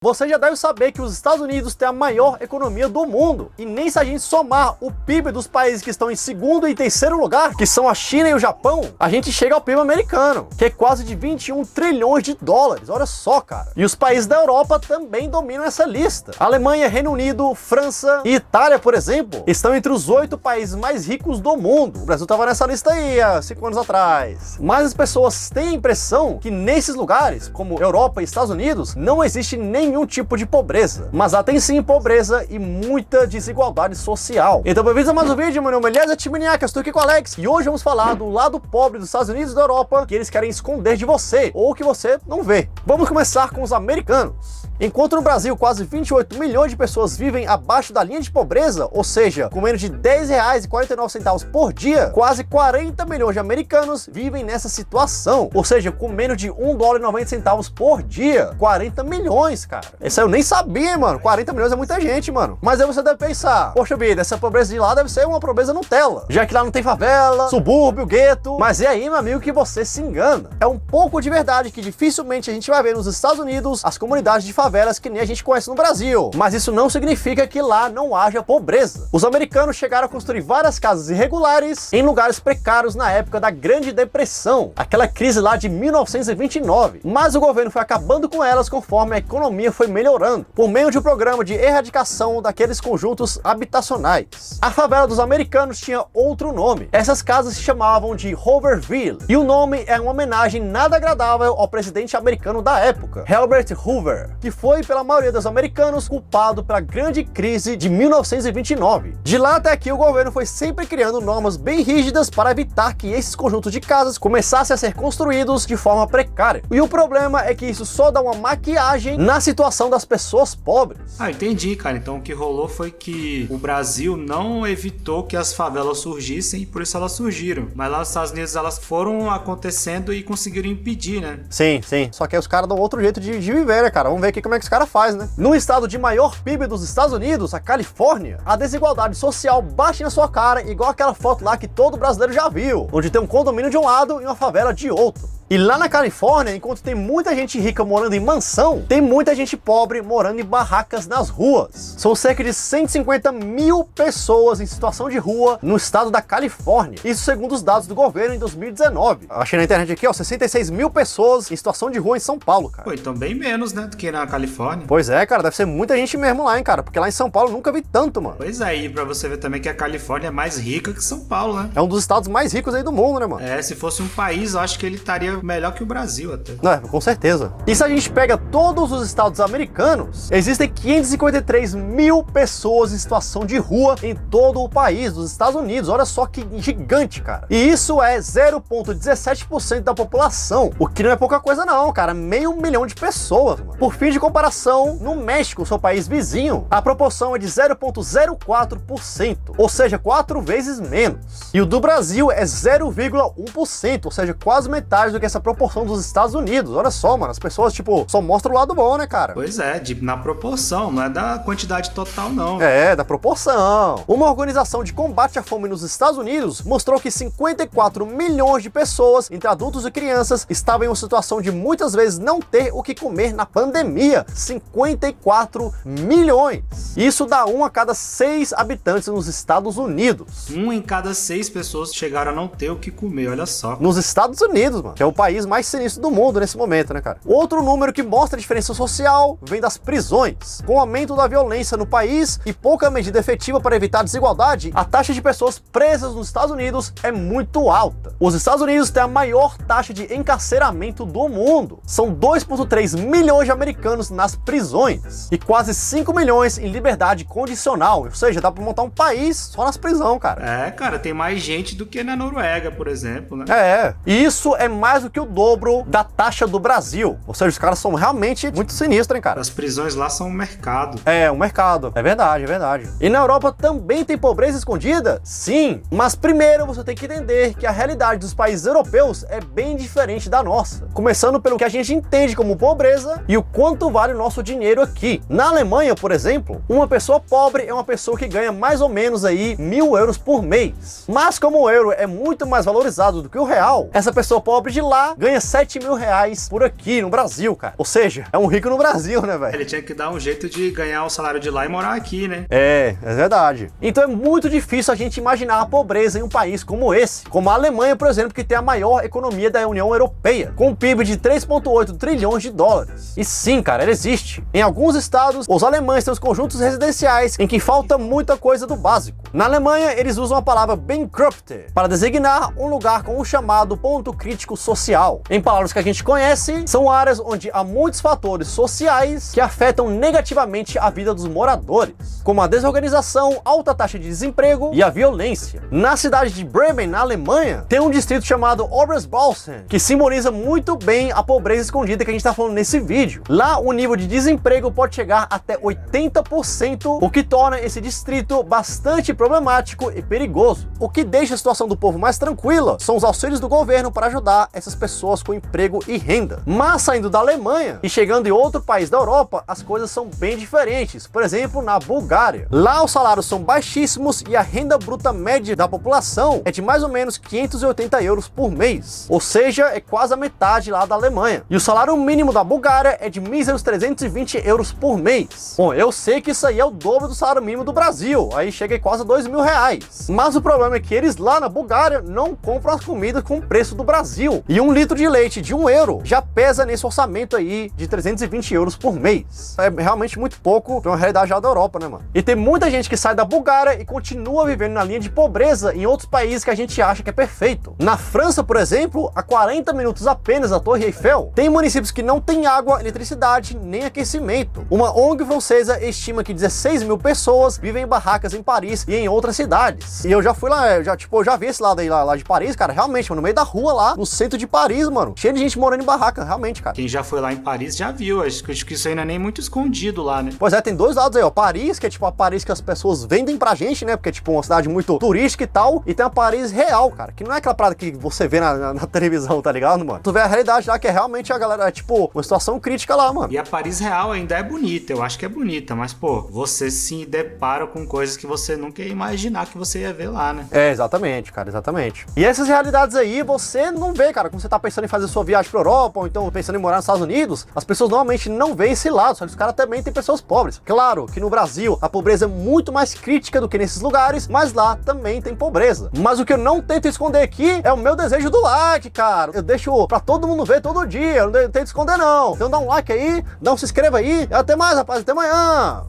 Você já deve saber que os Estados Unidos têm a maior economia do mundo. E nem se a gente somar o PIB dos países que estão em segundo e terceiro lugar, que são a China e o Japão, a gente chega ao PIB americano, que é quase de 21 trilhões de dólares. Olha só, cara. E os países da Europa também dominam essa lista. Alemanha, Reino Unido, França e Itália, por exemplo, estão entre os 8 países mais ricos do mundo. O Brasil estava nessa lista aí há 5 anos atrás. Mas as pessoas têm a impressão que nesses lugares, como Europa e Estados Unidos, não existe nenhum tipo de pobreza, mas há tem sim pobreza e muita desigualdade social. Então bem-vindos a mais um vídeo, meu nome é Eliezer Timiniak, estou aqui com o Alex, e hoje vamos falar do lado pobre dos Estados Unidos e da Europa, que eles querem esconder de você, ou que você não vê. Vamos começar com os americanos. Enquanto no Brasil quase 28 milhões de pessoas vivem abaixo da linha de pobreza, ou seja, com menos de R$10,49 por dia, quase 40 milhões de americanos vivem nessa situação, ou seja, com menos de $1,90 por dia. 40 milhões, cara. Isso eu nem sabia, mano. 40 milhões é muita gente, mano. Mas aí você deve pensar, poxa vida, essa pobreza de lá deve ser uma pobreza Nutella, já que lá não tem favela, subúrbio, gueto. Mas é aí, meu amigo, que você se engana. É um pouco de verdade que dificilmente a gente vai ver nos Estados Unidos as comunidades de favelas que nem a gente conhece no Brasil. Mas isso não significa que lá não haja pobreza. Os americanos chegaram a construir várias casas irregulares em lugares precários na época da Grande Depressão, aquela crise lá de 1929. Mas o governo foi acabando com elas conforme a economia foi melhorando, por meio de um programa de erradicação daqueles conjuntos habitacionais. A favela dos americanos tinha outro nome. Essas casas se chamavam de Hooverville, e o nome é uma homenagem nada agradável ao presidente americano da época, Herbert Hoover, que foi, pela maioria dos americanos, culpado pela grande crise de 1929. De lá até aqui, o governo foi sempre criando normas bem rígidas para evitar que esses conjuntos de casas começassem a ser construídos de forma precária. E o problema é que isso só dá uma maquiagem na situação das pessoas pobres. Ah, entendi, cara. Então o que rolou foi que o Brasil não evitou que as favelas surgissem e por isso elas surgiram. Mas lá nos Estados Unidos elas foram acontecendo e conseguiram impedir, né? Sim, sim. Só que aí os caras dão outro jeito de viver, né, cara? Vamos ver aqui como é que os caras fazem, né? No estado de maior PIB dos Estados Unidos, a Califórnia, a desigualdade social bate na sua cara, igual aquela foto lá que todo brasileiro já viu, onde tem um condomínio de um lado e uma favela de outro. E lá na Califórnia, enquanto tem muita gente rica morando em mansão, tem muita gente pobre morando em barracas nas ruas. São cerca de 150 mil pessoas em situação de rua no estado da Califórnia. Isso segundo os dados do governo em 2019. Eu achei na internet aqui, ó, 66 mil pessoas em situação de rua em São Paulo, cara. Pô, então bem menos, né, do que na Califórnia. Pois é, cara, deve ser muita gente mesmo lá, hein, cara, porque lá em São Paulo eu nunca vi tanto, mano. Pois é, e pra você ver também que a Califórnia é mais rica que São Paulo, né? É um dos estados mais ricos aí do mundo, né, mano? É, se fosse um país, eu acho que ele estaria melhor que o Brasil até. É, com certeza. E se a gente pega todos os estados americanos, existem 553 mil pessoas em situação de rua em todo o país dos Estados Unidos. Olha só que gigante, cara. E isso é 0,17% da população, o que não é pouca coisa não, cara. 500 mil de pessoas, mano. Por fim de comparação, no México, seu país vizinho, a proporção é de 0,04%, ou seja, 4 vezes menos. E o do Brasil é 0,1%, ou seja, quase metade do que essa proporção dos Estados Unidos. Olha só, mano, as pessoas, tipo, só mostram o lado bom, né, cara? Pois é, na proporção, não é da quantidade total, não. É, da proporção. Uma organização de combate à fome nos Estados Unidos mostrou que 54 milhões de pessoas, entre adultos e crianças, estavam em uma situação de muitas vezes não ter o que comer na pandemia. 54 milhões. Isso dá 1 a cada 6 habitantes nos Estados Unidos. 1 em cada 6 pessoas chegaram a não ter o que comer, olha só. Nos Estados Unidos, mano, que é o país mais sinistro do mundo nesse momento, né, cara? Outro número que mostra a diferença social vem das prisões. Com o aumento da violência no país e pouca medida efetiva para evitar a desigualdade, a taxa de pessoas presas nos Estados Unidos é muito alta. Os Estados Unidos têm a maior taxa de encarceramento do mundo. São 2,3 milhões de americanos nas prisões e quase 5 milhões em liberdade condicional. Ou seja, dá pra montar um país só nas prisões, cara. É, cara, tem mais gente do que na Noruega, por exemplo, né? É, e isso é mais do que o dobro da taxa do Brasil. Ou seja, os caras são realmente muito sinistros, hein, cara? As prisões lá são um mercado. É, um mercado. É verdade, é verdade. E na Europa também tem pobreza escondida? Sim. Mas primeiro você tem que entender que a realidade dos países europeus é bem diferente da nossa. Começando pelo que a gente entende como pobreza e o quanto vale o nosso dinheiro aqui. Na Alemanha, por exemplo, uma pessoa pobre é uma pessoa que ganha mais ou menos aí 1.000 euros por mês. Mas como o euro é muito mais valorizado do que o real, essa pessoa pobre de lá lá ganha 7 mil reais por aqui no Brasil, cara. Ou seja, é um rico no Brasil, né, velho? Ele tinha que dar um jeito de ganhar o salário de lá e morar aqui, né? É verdade. Então é muito difícil a gente imaginar a pobreza em um país como esse, como a Alemanha, por exemplo, que tem a maior economia da União Europeia, com um PIB de 3,8 trilhões de dólares. E sim, cara, ela existe. Em alguns estados, os alemães têm os conjuntos residenciais em que falta muita coisa do básico. Na Alemanha, eles usam a palavra Bankrupt para designar um lugar com o chamado ponto crítico social. Em palavras que a gente conhece, são áreas onde há muitos fatores sociais que afetam negativamente a vida dos moradores, como a desorganização, alta taxa de desemprego e a violência. Na cidade de Bremen, na Alemanha, tem um distrito chamado Oberhausen, que simboliza muito bem a pobreza escondida que a gente está falando nesse vídeo. Lá, o nível de desemprego pode chegar até 80%, o que torna esse distrito bastante problemático e perigoso. O que deixa a situação do povo mais tranquila são os auxílios do governo para ajudar essas pessoas com emprego e renda. Mas saindo da Alemanha e chegando em outro país da Europa, as coisas são bem diferentes. Por exemplo, na Bulgária. Lá os salários são baixíssimos e a renda bruta média da população é de mais ou menos 580 euros por mês. Ou seja, é quase a metade lá da Alemanha. E o salário mínimo da Bulgária é de míseros 320 euros por mês. Bom, eu sei que isso aí é o dobro do salário mínimo do Brasil. Aí chega em quase 2 mil reais. Mas o problema é que eles lá na Bulgária não compram as comidas com o preço do Brasil. E um litro de leite de 1 euro já pesa nesse orçamento aí de 320 euros por mês. É realmente muito pouco para uma realidade já da Europa, né, mano? E tem muita gente que sai da Bulgária e continua vivendo na linha de pobreza em outros países que a gente acha que é perfeito. Na França, por exemplo, a 40 minutos apenas da Torre Eiffel, tem municípios que não têm água, eletricidade, nem aquecimento. Uma ONG francesa estima que 16 mil pessoas vivem em barracas em Paris e em outras cidades. E eu já fui lá, eu já vi esse lado aí lá de Paris, cara, realmente, mano, no meio da rua lá, no centro de Paris, mano, cheio de gente morando em barraca, realmente, cara. Quem já foi lá em Paris já viu, acho que isso aí não é nem muito escondido lá, né? Pois é, tem dois lados aí, ó, Paris, que é tipo a Paris que as pessoas vendem pra gente, né, porque é tipo uma cidade muito turística e tal, e tem a Paris real, cara, que não é aquela parada que você vê na televisão, tá ligado, mano? Tu vê a realidade lá, que é realmente a galera, é tipo, uma situação crítica lá, mano. E a Paris real ainda é bonita, eu acho que é bonita, mas, pô, você se depara com coisas que você nunca ia imaginar que você ia ver lá, né? É, exatamente, cara, exatamente. E essas realidades aí, você não vê, cara, quando você tá pensando em fazer sua viagem pra Europa, ou então pensando em morar nos Estados Unidos, as pessoas normalmente não veem esse lado, só que os caras também têm pessoas pobres. Claro que no Brasil, a pobreza é muito mais crítica do que nesses lugares, mas lá também tem pobreza. Mas o que eu não tento esconder aqui é o meu desejo do like, cara. Eu deixo pra todo mundo ver todo dia, eu não tento esconder não. Então dá um like aí, se inscreva aí, e até mais, rapaz, até amanhã.